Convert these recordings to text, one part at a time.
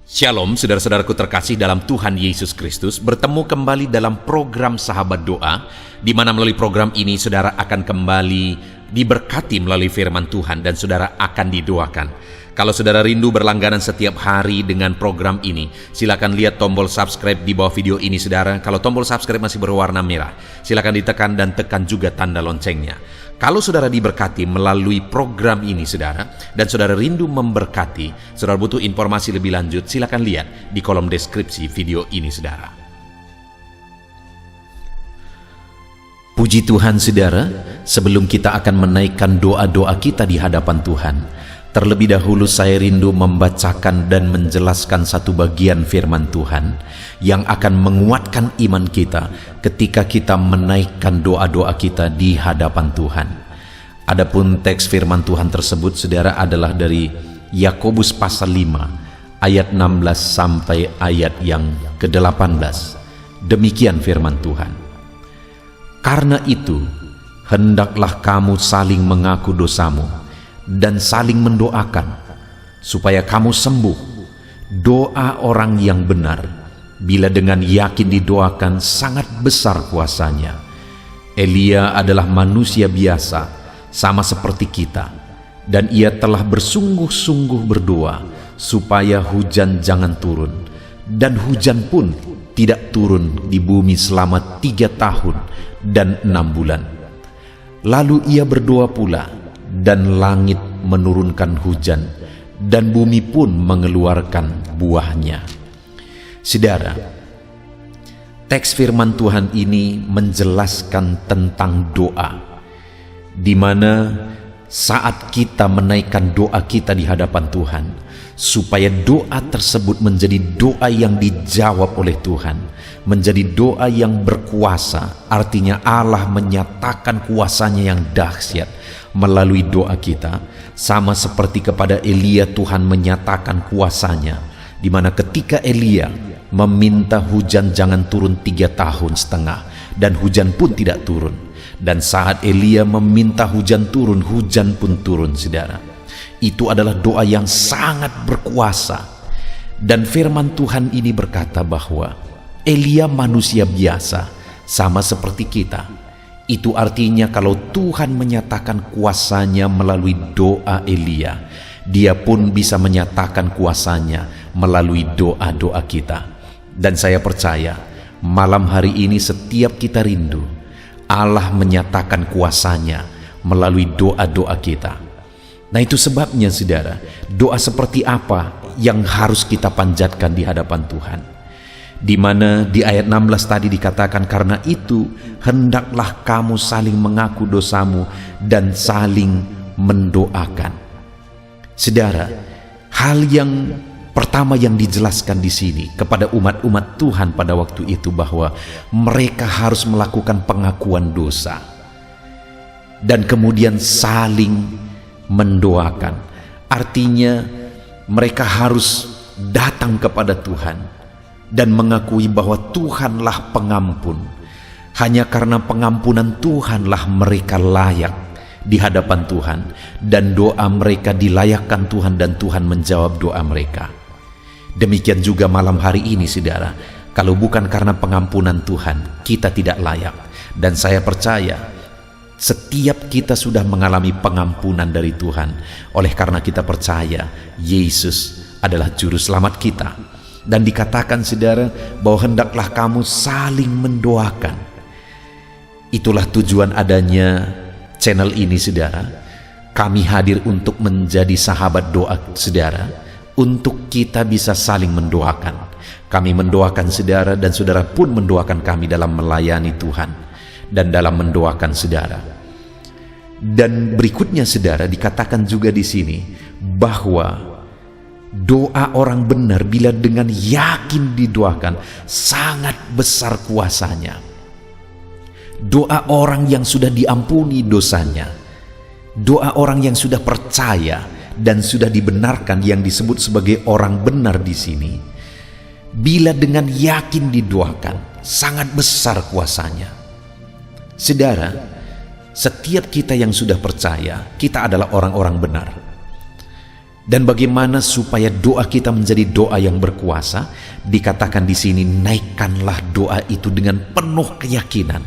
Shalom saudara-saudaraku terkasih dalam Tuhan Yesus Kristus. Bertemu kembali dalam program Sahabat Doa, di mana melalui program ini saudara akan kembali diberkati melalui firman Tuhan dan saudara akan didoakan. Kalau saudara rindu berlangganan setiap hari dengan program ini, silakan lihat tombol subscribe di bawah video ini saudara. Kalau tombol subscribe masih berwarna merah, silakan ditekan dan tekan juga tanda loncengnya. Kalau saudara diberkati melalui program ini saudara, dan saudara rindu memberkati, saudara butuh informasi lebih lanjut, silakan lihat di kolom deskripsi video ini saudara. Puji Tuhan saudara, sebelum kita akan menaikkan doa-doa kita di hadapan Tuhan, terlebih dahulu saya rindu membacakan dan menjelaskan satu bagian firman Tuhan yang akan menguatkan iman kita ketika kita menaikkan doa-doa kita di hadapan Tuhan. Adapun teks firman Tuhan tersebut saudara adalah dari Yakobus pasal 5 ayat 16 sampai ayat yang ke-18. Demikian firman Tuhan. Karena itu, hendaklah kamu saling mengaku dosamu dan saling mendoakan, supaya kamu sembuh. Doa orang yang benar, bila dengan yakin didoakan, sangat besar kuasanya. Elia adalah manusia biasa, sama seperti kita, dan ia telah bersungguh-sungguh berdoa, supaya hujan jangan turun, dan hujan pun tidak turun di bumi selama 3 tahun dan 6 bulan. Lalu ia berdoa pula, dan langit menurunkan hujan, dan bumi pun mengeluarkan buahnya. Saudara, teks firman Tuhan ini menjelaskan tentang doa, di mana saat kita menaikkan doa kita di hadapan Tuhan, supaya doa tersebut menjadi doa yang dijawab oleh Tuhan, menjadi doa yang berkuasa. Artinya Allah menyatakan kuasanya yang dahsyat melalui doa kita, sama seperti kepada Elia Tuhan menyatakan kuasanya, di mana ketika Elia meminta hujan jangan turun 3,5 tahun, dan hujan pun tidak turun, dan saat Elia meminta hujan turun, hujan pun turun saudara. Itu adalah doa yang sangat berkuasa. Dan firman Tuhan ini berkata bahwa Elia manusia biasa, sama seperti kita. Itu artinya kalau Tuhan menyatakan kuasanya melalui doa Elia, Dia pun bisa menyatakan kuasanya melalui doa-doa kita. Dan saya percaya malam hari ini setiap kita rindu Allah menyatakan kuasanya melalui doa-doa kita. Nah, itu sebabnya saudara, doa seperti apa yang harus kita panjatkan di hadapan Tuhan, di mana di ayat 16 tadi dikatakan, karena itu hendaklah kamu saling mengaku dosamu dan saling mendoakan. Saudara, hal yang pertama yang dijelaskan di sini kepada umat-umat Tuhan pada waktu itu bahwa mereka harus melakukan pengakuan dosa dan kemudian saling mendoakan. Artinya mereka harus datang kepada Tuhan dan mengakui bahwa Tuhanlah pengampun. Hanya karena pengampunan Tuhanlah mereka layak di hadapan Tuhan, dan doa mereka dilayakkan Tuhan dan Tuhan menjawab doa mereka. Demikian juga malam hari ini saudara, kalau bukan karena pengampunan Tuhan, kita tidak layak. Dan saya percaya setiap kita sudah mengalami pengampunan dari Tuhan, oleh karena kita percaya Yesus adalah juru selamat kita. Dan dikatakan saudara bahwa hendaklah kamu saling mendoakan. Itulah tujuan adanya channel ini saudara. Kami hadir untuk menjadi sahabat doa saudara, untuk kita bisa saling mendoakan. Kami mendoakan saudara, dan saudara pun mendoakan kami dalam melayani Tuhan dan dalam mendoakan saudara. Dan berikutnya saudara dikatakan juga di sini bahwa doa orang benar bila dengan yakin didoakan sangat besar kuasanya. Doa orang yang sudah diampuni dosanya, doa orang yang sudah percaya dan sudah dibenarkan, yang disebut sebagai orang benar di sini, bila dengan yakin didoakan sangat besar kuasanya. Saudara, setiap kita yang sudah percaya, kita adalah orang-orang benar. Dan bagaimana supaya doa kita menjadi doa yang berkuasa? Dikatakan di sini, naikkanlah doa itu dengan penuh keyakinan.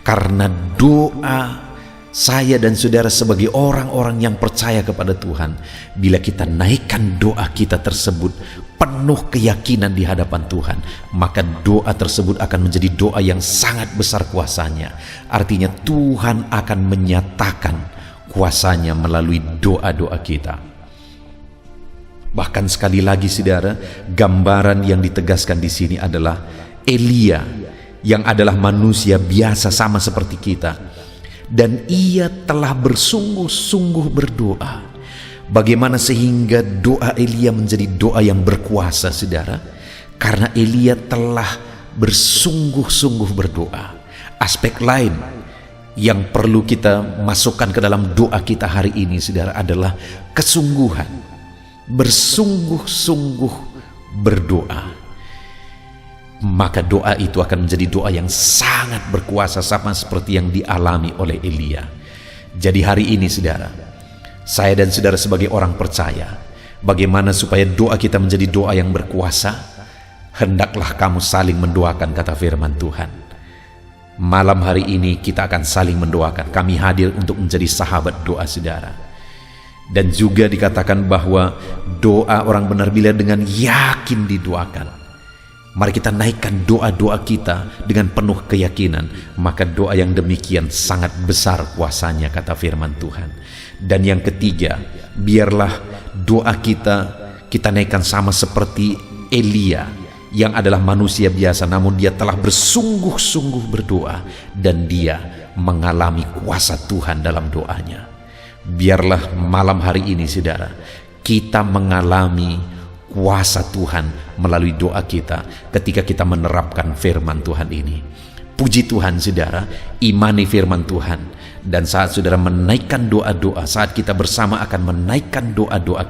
Karena doa saya dan saudara sebagai orang-orang yang percaya kepada Tuhan, bila kita naikkan doa kita tersebut penuh keyakinan di hadapan Tuhan, maka doa tersebut akan menjadi doa yang sangat besar kuasanya. Artinya Tuhan akan menyatakan kuasanya melalui doa-doa kita. Bahkan sekali lagi saudara, gambaran yang ditegaskan di sini adalah Elia yang adalah manusia biasa sama seperti kita, dan ia telah bersungguh-sungguh berdoa. Bagaimana sehingga doa Elia menjadi doa yang berkuasa saudara? Karena Elia telah bersungguh-sungguh berdoa. Aspek lain yang perlu kita masukkan ke dalam doa kita hari ini saudara adalah kesungguhan. Bersungguh-sungguh berdoa, maka doa itu akan menjadi doa yang sangat berkuasa, sama seperti yang dialami oleh Elia. Jadi hari ini saudara, saya dan saudara sebagai orang percaya, bagaimana supaya doa kita menjadi doa yang berkuasa? Hendaklah kamu saling mendoakan, kata firman Tuhan. Malam hari ini kita akan saling mendoakan. Kami hadir untuk menjadi sahabat doa saudara. Dan juga dikatakan bahwa doa orang benar bila dengan yakin didoakan. Mari kita naikkan doa-doa kita dengan penuh keyakinan, maka doa yang demikian sangat besar kuasanya, kata firman Tuhan. Dan yang ketiga, biarlah doa kita naikkan sama seperti Elia yang adalah manusia biasa, namun dia telah bersungguh-sungguh berdoa dan dia mengalami kuasa Tuhan dalam doanya. Biarlah malam hari ini saudara, kita mengalami kuasa Tuhan melalui doa kita ketika kita menerapkan firman Tuhan ini. Puji Tuhan saudara, imani firman Tuhan. Dan saat saudara menaikkan doa-doa, saat kita bersama akan menaikkan doa-doa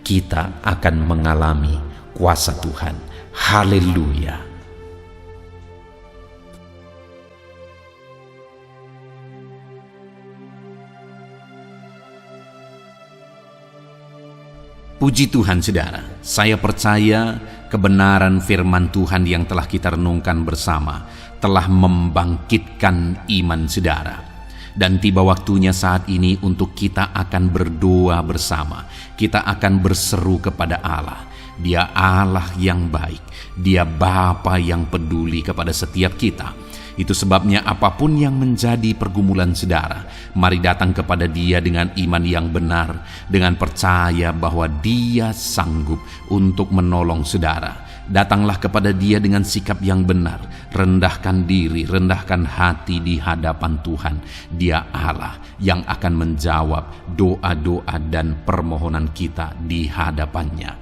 kita akan mengalami kuasa Tuhan. Haleluya. Puji Tuhan saudara, saya percaya kebenaran firman Tuhan yang telah kita renungkan bersama telah membangkitkan iman saudara. Dan tiba waktunya saat ini untuk kita akan berdoa bersama. Kita akan berseru kepada Allah. Dia Allah yang baik, Dia Bapa yang peduli kepada setiap kita. Itu sebabnya apapun yang menjadi pergumulan saudara, mari datang kepada Dia dengan iman yang benar, dengan percaya bahwa Dia sanggup untuk menolong saudara. Datanglah kepada Dia dengan sikap yang benar, rendahkan diri, rendahkan hati di hadapan Tuhan. Dia Allah yang akan menjawab doa-doa dan permohonan kita di hadapannya.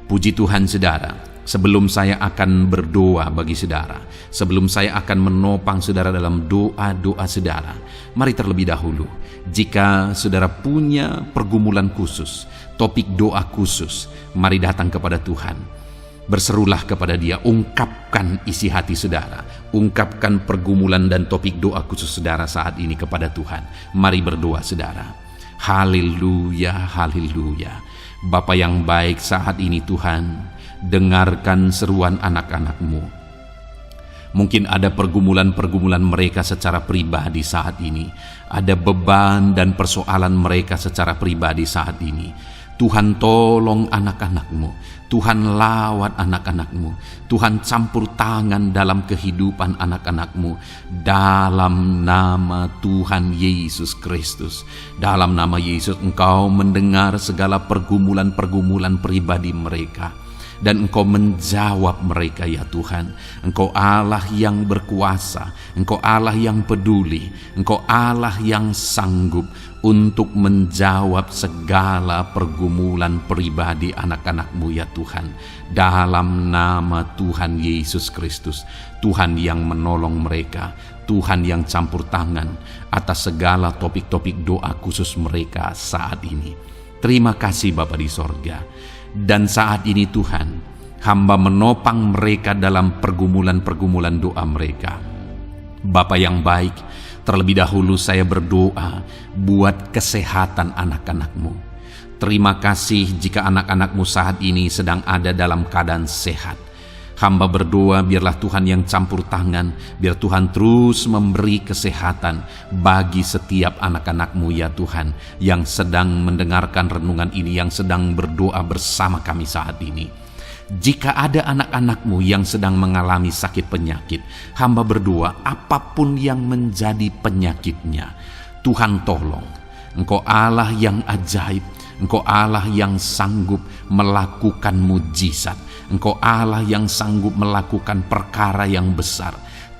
Puji Tuhan saudara. Sebelum saya akan berdoa bagi saudara, sebelum saya akan menopang saudara dalam doa-doa saudara, mari terlebih dahulu, jika saudara punya pergumulan khusus, topik doa khusus, mari datang kepada Tuhan. Berserulah kepada Dia, ungkapkan isi hati saudara, ungkapkan pergumulan dan topik doa khusus saudara saat ini kepada Tuhan. Mari berdoa saudara. Haleluya, haleluya. Bapa yang baik, saat ini Tuhan, dengarkan seruan anak-anak-Mu. Mungkin ada pergumulan-pergumulan mereka secara pribadi saat ini. Ada beban dan persoalan mereka secara pribadi saat ini. Tuhan tolong anak-anak-Mu. Tuhan lawat anak-anak-Mu. Tuhan campur tangan dalam kehidupan anak-anak-Mu. Dalam nama Tuhan Yesus Kristus. Dalam nama Yesus Engkau mendengar segala pergumulan-pergumulan pribadi mereka. Dan Engkau menjawab mereka ya Tuhan. Engkau Allah yang berkuasa, Engkau Allah yang peduli, Engkau Allah yang sanggup untuk menjawab segala pergumulan pribadi anak-anak-Mu ya Tuhan. Dalam nama Tuhan Yesus Kristus, Tuhan yang menolong mereka, Tuhan yang campur tangan atas segala topik-topik doa khusus mereka saat ini. Terima kasih Bapa di sorga. Dan saat ini Tuhan, hamba menopang mereka dalam pergumulan-pergumulan doa mereka. Bapa yang baik, terlebih dahulu saya berdoa buat kesehatan anak-anak-Mu. Terima kasih jika anak-anak-Mu saat ini sedang ada dalam keadaan sehat. Hamba berdoa biarlah Tuhan yang campur tangan, biar Tuhan terus memberi kesehatan bagi setiap anak-anak-Mu ya Tuhan, yang sedang mendengarkan renungan ini, yang sedang berdoa bersama kami saat ini. Jika ada anak-anak-Mu yang sedang mengalami sakit penyakit, hamba berdoa apapun yang menjadi penyakitnya, Tuhan tolong. Engkau Allah yang ajaib, Engkau Allah yang sanggup melakukan mujizat, Engkau Allah yang sanggup melakukan perkara yang besar.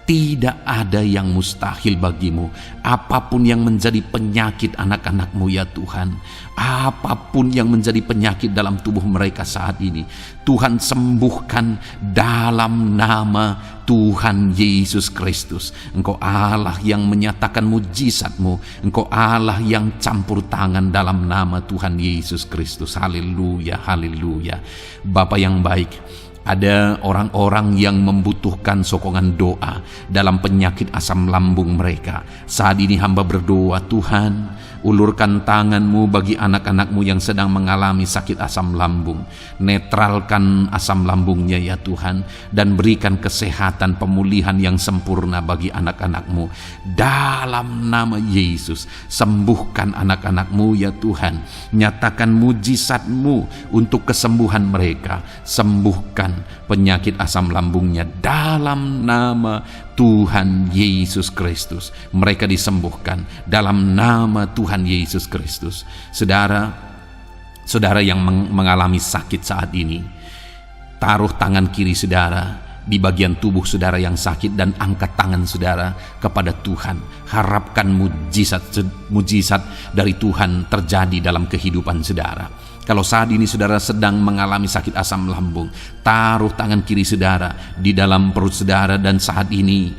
Tidak ada yang mustahil bagimu. Apapun yang menjadi penyakit anak-anak-Mu ya Tuhan, apapun yang menjadi penyakit dalam tubuh mereka saat ini, Tuhan sembuhkan dalam nama Tuhan Yesus Kristus. Engkau Allah yang menyatakan mujizat-Mu, Engkau Allah yang campur tangan dalam nama Tuhan Yesus Kristus. Haleluya, haleluya. Bapa yang baik, ada orang-orang yang membutuhkan sokongan doa dalam penyakit asam lambung mereka. Saat ini hamba berdoa, Tuhan, ulurkan tangan-Mu bagi anak-anak-Mu yang sedang mengalami sakit asam lambung. Netralkan asam lambungnya ya Tuhan, dan berikan kesehatan pemulihan yang sempurna bagi anak-anak-Mu. Dalam nama Yesus, sembuhkan anak-anak-Mu ya Tuhan. Nyatakan mujizat-Mu untuk kesembuhan mereka. Sembuhkan penyakit asam lambungnya dalam nama Tuhan Yesus Kristus. Mereka disembuhkan dalam nama Tuhan Yesus Kristus. Saudara yang mengalami sakit saat ini, taruh tangan kiri saudara di bagian tubuh saudara yang sakit dan angkat tangan saudara kepada Tuhan. Harapkan mujizat dari Tuhan terjadi dalam kehidupan saudara. Kalau saat ini saudara sedang mengalami sakit asam lambung, taruh tangan kiri saudara di dalam perut saudara, dan saat ini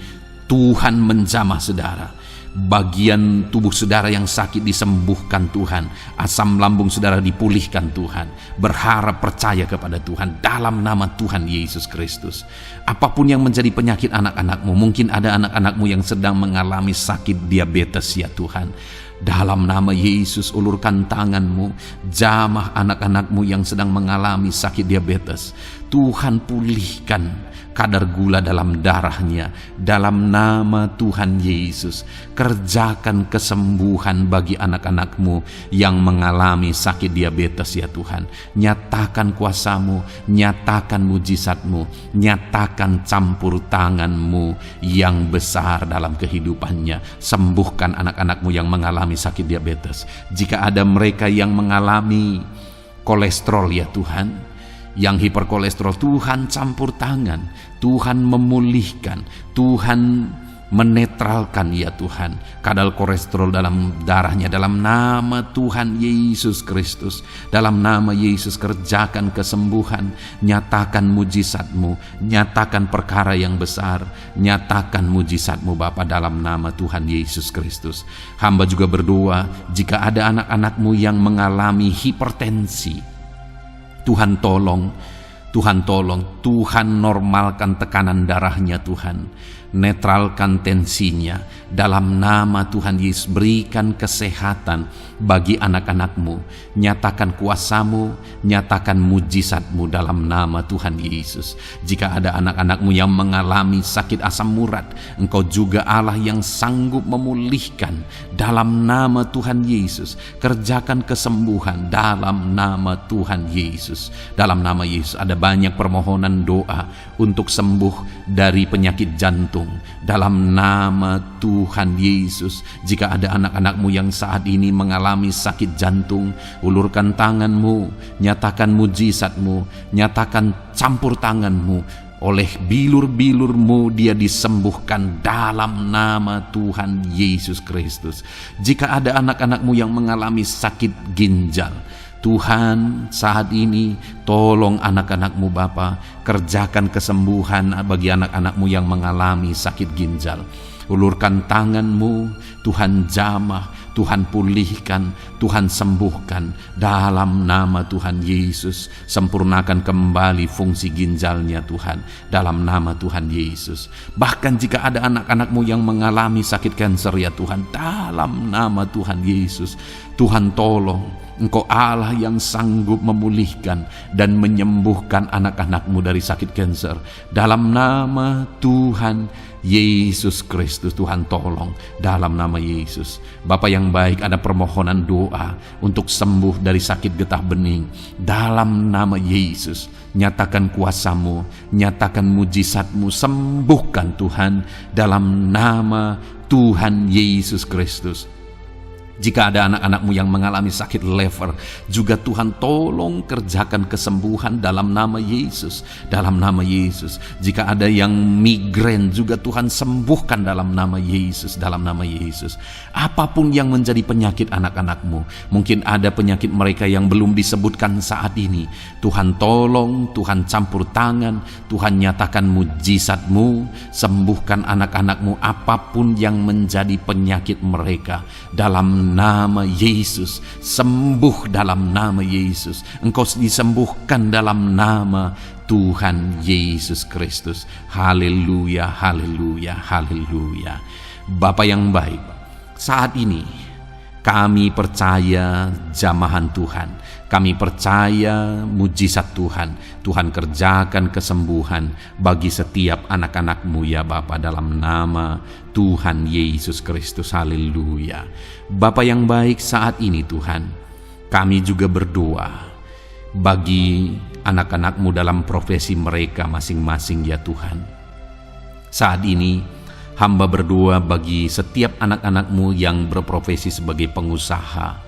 Tuhan menjamah saudara. Bagian tubuh saudara yang sakit disembuhkan Tuhan. Asam lambung saudara dipulihkan Tuhan. Berharap, percaya kepada Tuhan dalam nama Tuhan Yesus Kristus. Apapun yang menjadi penyakit anak-anak-Mu, mungkin ada anak-anak-Mu yang sedang mengalami sakit diabetes ya Tuhan. Dalam nama Yesus, ulurkan tangan-Mu, jamah anak-anak-Mu yang sedang mengalami sakit diabetes. Tuhan pulihkan kadar gula dalam darahnya. Dalam nama Tuhan Yesus, kerjakan kesembuhan bagi anak-anak-Mu yang mengalami sakit diabetes ya Tuhan. Nyatakan kuasa-Mu, nyatakan mujizat-Mu, nyatakan campur tangan-Mu yang besar dalam kehidupannya. Sembuhkan anak-anak-Mu yang mengalami sakit diabetes. Jika ada mereka yang mengalami kolesterol ya Tuhan, yang hiperkolesterol, Tuhan campur tangan, Tuhan memulihkan, Tuhan menetralkan ya Tuhan kadar kolesterol dalam darahnya. Dalam nama Tuhan Yesus Kristus, dalam nama Yesus, kerjakan kesembuhan, nyatakan mujizat-Mu, nyatakan perkara yang besar, nyatakan mujizat-Mu Bapa, dalam nama Tuhan Yesus Kristus. Hamba juga berdoa jika ada anak-anak-Mu yang mengalami hipertensi, Tuhan tolong, Tuhan tolong, Tuhan normalkan tekanan darahnya Tuhan, netralkan tensinya dalam nama Tuhan Yesus. Berikan kesehatan bagi anak-anak-Mu, nyatakan kuasa-Mu, nyatakan mujizat-Mu dalam nama Tuhan Yesus. Jika ada anak-anak-Mu yang mengalami sakit asam urat, Engkau juga Allah yang sanggup memulihkan dalam nama Tuhan Yesus. Kerjakan kesembuhan dalam nama Tuhan Yesus. Dalam nama Yesus, ada banyak permohonan doa untuk sembuh dari penyakit jantung. Dalam nama Tuhan Yesus, jika ada anak-anak-Mu yang saat ini mengalami sakit jantung, ulurkan tangan-Mu, nyatakan mujizat-Mu, nyatakan campur tangan-Mu. Oleh bilur-bilur-Mu dia disembuhkan dalam nama Tuhan Yesus Kristus. Jika ada anak-anak-Mu yang mengalami sakit ginjal, Tuhan saat ini tolong anak-anak-Mu Bapa, kerjakan kesembuhan bagi anak-anak-Mu yang mengalami sakit ginjal. Ulurkan tangan-Mu, Tuhan jamah, Tuhan pulihkan, Tuhan sembuhkan dalam nama Tuhan Yesus. Sempurnakan kembali fungsi ginjalnya Tuhan dalam nama Tuhan Yesus. Bahkan jika ada anak-anak-Mu yang mengalami sakit kanker ya Tuhan, dalam nama Tuhan Yesus, Tuhan tolong, Engkau Allah yang sanggup memulihkan dan menyembuhkan anak-anak-Mu dari sakit kanker. Dalam nama Tuhan Yesus Kristus, Tuhan tolong dalam nama Yesus. Bapa yang baik, ada permohonan doa untuk sembuh dari sakit getah bening. Dalam nama Yesus, nyatakan kuasa-Mu, nyatakan mujizat-Mu, sembuhkan Tuhan dalam nama Tuhan Yesus Kristus. Jika ada anak-anak-Mu yang mengalami sakit lever, juga Tuhan tolong kerjakan kesembuhan dalam nama Yesus. Dalam nama Yesus. Jika ada yang migrain, juga Tuhan sembuhkan dalam nama Yesus. Dalam nama Yesus. Apapun yang menjadi penyakit anak-anak-Mu, mungkin ada penyakit mereka yang belum disebutkan saat ini, Tuhan tolong, Tuhan campur tangan, Tuhan nyatakan mujizat-Mu, sembuhkan anak-anak-Mu apapun yang menjadi penyakit mereka. Dalam nama Yesus, sembuh dalam nama Yesus. Engkau disembuhkan dalam nama Tuhan Yesus Kristus. Haleluya, haleluya, haleluya. Bapa yang baik, saat ini kami percaya jamahan Tuhan, kami percaya mujizat Tuhan. Tuhan kerjakan kesembuhan bagi setiap anak-anak-Mu ya Bapa, dalam nama Tuhan Yesus Kristus. Haleluya. Bapa yang baik, saat ini Tuhan, kami juga berdoa bagi anak-anak-Mu dalam profesi mereka masing-masing ya Tuhan. Saat ini hamba berdoa bagi setiap anak-anak-Mu yang berprofesi sebagai pengusaha,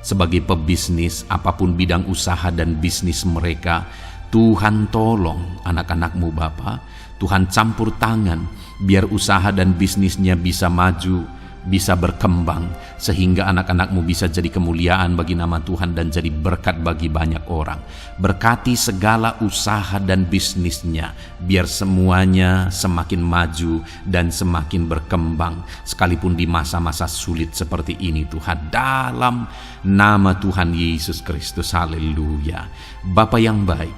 sebagai pebisnis, apapun bidang usaha dan bisnis mereka. Tuhan tolong anak-anak-Mu Bapa, Tuhan campur tangan biar usaha dan bisnisnya bisa maju, bisa berkembang, sehingga anak-anak-Mu bisa jadi kemuliaan bagi nama Tuhan dan jadi berkat bagi banyak orang. Berkati segala usaha dan bisnisnya, biar semuanya semakin maju dan semakin berkembang, sekalipun di masa-masa sulit seperti ini Tuhan, dalam nama Tuhan Yesus Kristus. Haleluya. Bapa yang baik,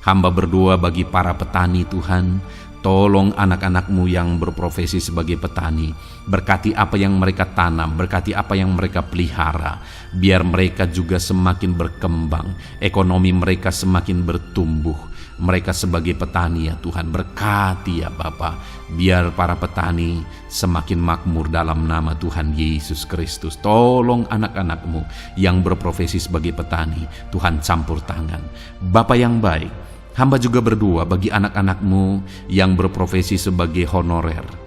hamba berdoa bagi para petani Tuhan. Tolong anak-anak-Mu yang berprofesi sebagai petani, berkati apa yang mereka tanam, berkati apa yang mereka pelihara, biar mereka juga semakin berkembang, ekonomi mereka semakin bertumbuh. Mereka sebagai petani ya Tuhan, berkati ya Bapa, biar para petani semakin makmur dalam nama Tuhan Yesus Kristus. Tolong anak-anak-Mu yang berprofesi sebagai petani, Tuhan campur tangan. Bapa yang baik, hamba juga berdoa bagi anak-anak-Mu yang berprofesi sebagai honorer.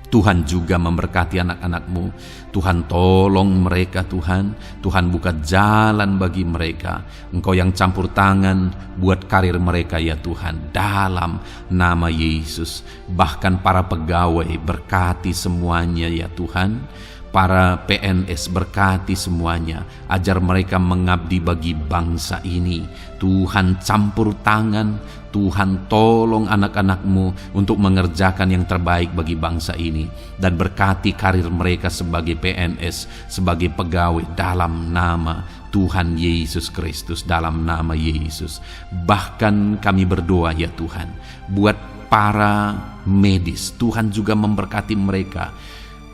Tuhan juga memberkati anak-anak-Mu. Tuhan tolong mereka Tuhan. Tuhan buka jalan bagi mereka. Engkau yang campur tangan buat karir mereka ya Tuhan, dalam nama Yesus. Bahkan para pegawai, berkati semuanya ya Tuhan. Para PNS, berkati semuanya, ajar mereka mengabdi bagi bangsa ini. Tuhan campur tangan, Tuhan tolong anak-anak-Mu untuk mengerjakan yang terbaik bagi bangsa ini, dan berkati karir mereka sebagai PNS, sebagai pegawai, dalam nama Tuhan Yesus Kristus. Dalam nama Yesus. Bahkan kami berdoa ya Tuhan, buat para medis, Tuhan juga memberkati mereka,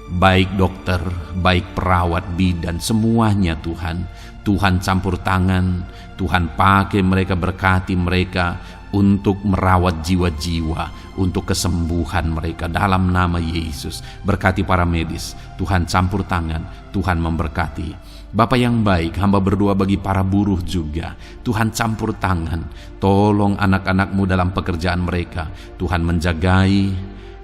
baik dokter, baik perawat, bidan, semuanya Tuhan. Tuhan campur tangan, Tuhan pakai mereka, berkati mereka untuk merawat jiwa-jiwa, untuk kesembuhan mereka dalam nama Yesus. Berkati para medis, Tuhan campur tangan, Tuhan memberkati. Bapa yang baik, hamba berdoa bagi para buruh juga. Tuhan campur tangan, tolong anak-anak-Mu dalam pekerjaan mereka. Tuhan menjagai,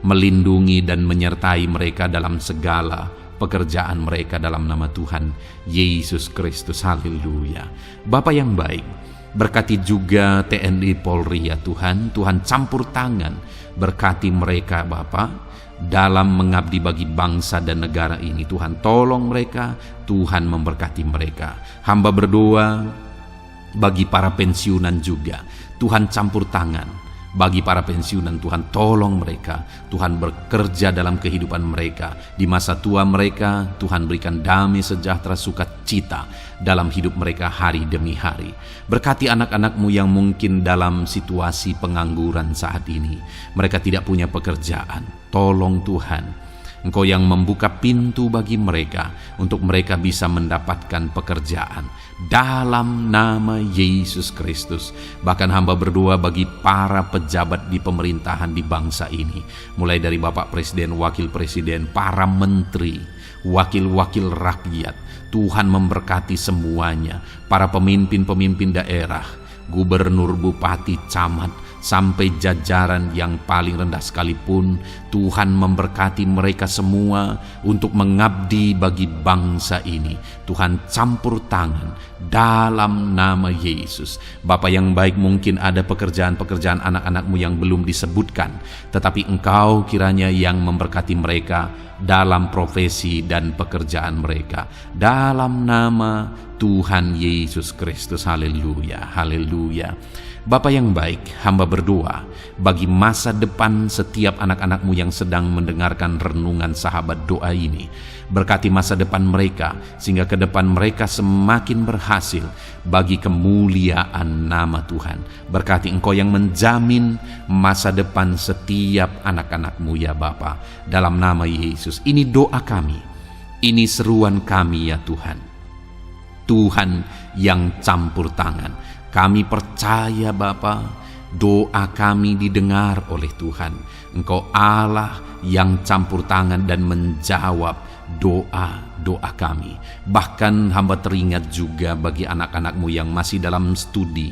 melindungi dan menyertai mereka dalam segala pekerjaan mereka dalam nama Tuhan Yesus Kristus. Haleluya. Bapa yang baik, berkati juga TNI Polri ya Tuhan. Tuhan campur tangan, berkati mereka Bapa dalam mengabdi bagi bangsa dan negara ini. Tuhan tolong mereka, Tuhan memberkati mereka. Hamba berdoa bagi para pensiunan juga. Tuhan campur tangan bagi para pensiunan, Tuhan tolong mereka. Tuhan bekerja dalam kehidupan mereka. Di masa tua mereka, Tuhan berikan damai sejahtera, sukacita dalam hidup mereka hari demi hari. Berkati anak-anak-Mu yang mungkin dalam situasi pengangguran saat ini. Mereka tidak punya pekerjaan. Tolong Tuhan, Engkau yang membuka pintu bagi mereka untuk mereka bisa mendapatkan pekerjaan. Dalam nama Yesus Kristus. Bahkan hamba berdoa bagi para pejabat di pemerintahan di bangsa ini. Mulai dari Bapak Presiden, Wakil Presiden, para menteri, wakil-wakil rakyat. Tuhan memberkati semuanya. Para pemimpin-pemimpin daerah, gubernur, bupati, camat, sampai jajaran yang paling rendah sekalipun, Tuhan memberkati mereka semua untuk mengabdi bagi bangsa ini. Tuhan campur tangan dalam nama Yesus. Bapa yang baik, mungkin ada pekerjaan-pekerjaan anak-anakmu yang belum disebutkan, tetapi Engkau kiranya yang memberkati mereka dalam profesi dan pekerjaan mereka. Dalam nama Tuhan Yesus Kristus. Haleluya, haleluya. Bapa yang baik, hamba berdoa bagi masa depan setiap anak-anakmu yang sedang mendengarkan renungan sahabat doa ini. Berkati masa depan mereka, sehingga ke depan mereka semakin berhasil bagi kemuliaan nama Tuhan. Berkati Engkau yang menjamin masa depan setiap anak-anakmu ya Bapa. Dalam nama Yesus, ini doa kami, ini seruan kami ya Tuhan. Tuhan yang campur tangan. Kami percaya Bapa, doa kami didengar oleh Tuhan. Engkau Allah yang campur tangan dan menjawab doa-doa kami. Bahkan hamba teringat juga bagi anak-anakmu yang masih dalam studi,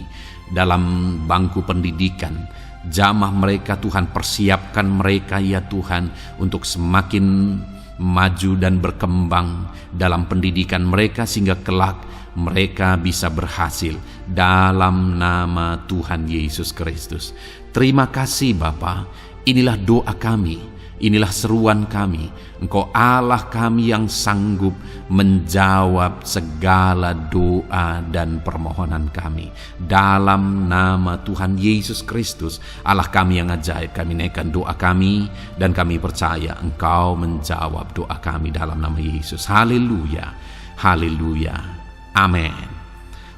dalam bangku pendidikan. Jamah mereka Tuhan, persiapkan mereka ya Tuhan untuk semakin maju dan berkembang dalam pendidikan mereka, sehingga kelak mereka bisa berhasil dalam nama Tuhan Yesus Kristus. Terima kasih Bapa. Inilah doa kami, inilah seruan kami. Engkau Allah kami yang sanggup menjawab segala doa dan permohonan kami. Dalam nama Tuhan Yesus Kristus, Allah kami yang ajaib, kami naikkan doa kami dan kami percaya Engkau menjawab doa kami dalam nama Yesus. Haleluya, haleluya. Amin.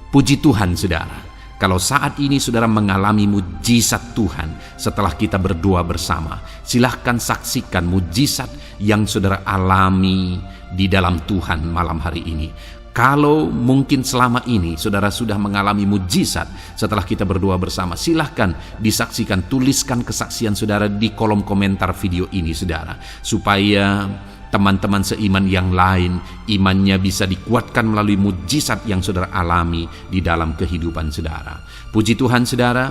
Puji Tuhan saudara. Kalau saat ini saudara mengalami mujizat Tuhan setelah kita berdoa bersama, silahkan saksikan mujizat yang saudara alami di dalam Tuhan malam hari ini. Kalau mungkin selama ini saudara sudah mengalami mujizat setelah kita berdoa bersama, silahkan disaksikan, tuliskan kesaksian saudara di kolom komentar video ini saudara, supaya teman-teman seiman yang lain imannya bisa dikuatkan melalui mujizat yang saudara alami di dalam kehidupan saudara. Puji Tuhan saudara,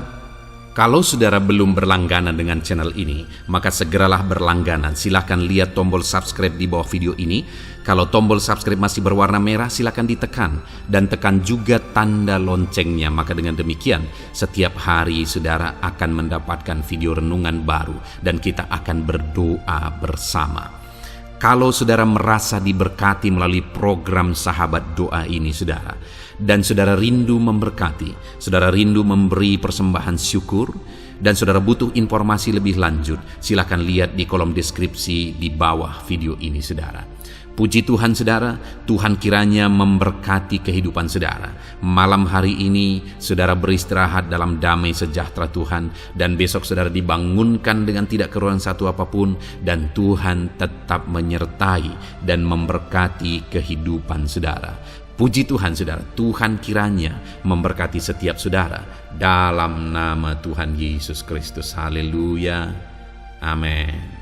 kalau saudara belum berlangganan dengan channel ini, maka segeralah berlangganan. Silahkan lihat tombol subscribe di bawah video ini. Kalau tombol subscribe masih berwarna merah, silahkan ditekan dan tekan juga tanda loncengnya. Maka dengan demikian setiap hari saudara akan mendapatkan video renungan baru dan kita akan berdoa bersama. Kalau saudara merasa diberkati melalui program sahabat doa ini saudara, dan saudara rindu memberkati, saudara rindu memberi persembahan syukur, dan saudara butuh informasi lebih lanjut, silakan lihat di kolom deskripsi di bawah video ini saudara. Puji Tuhan saudara, Tuhan kiranya memberkati kehidupan saudara. Malam hari ini saudara beristirahat dalam damai sejahtera Tuhan, dan besok saudara dibangunkan dengan tidak kekurangan satu apapun, dan Tuhan tetap menyertai dan memberkati kehidupan saudara. Puji Tuhan saudara, Tuhan kiranya memberkati setiap saudara dalam nama Tuhan Yesus Kristus. Haleluya. Amin.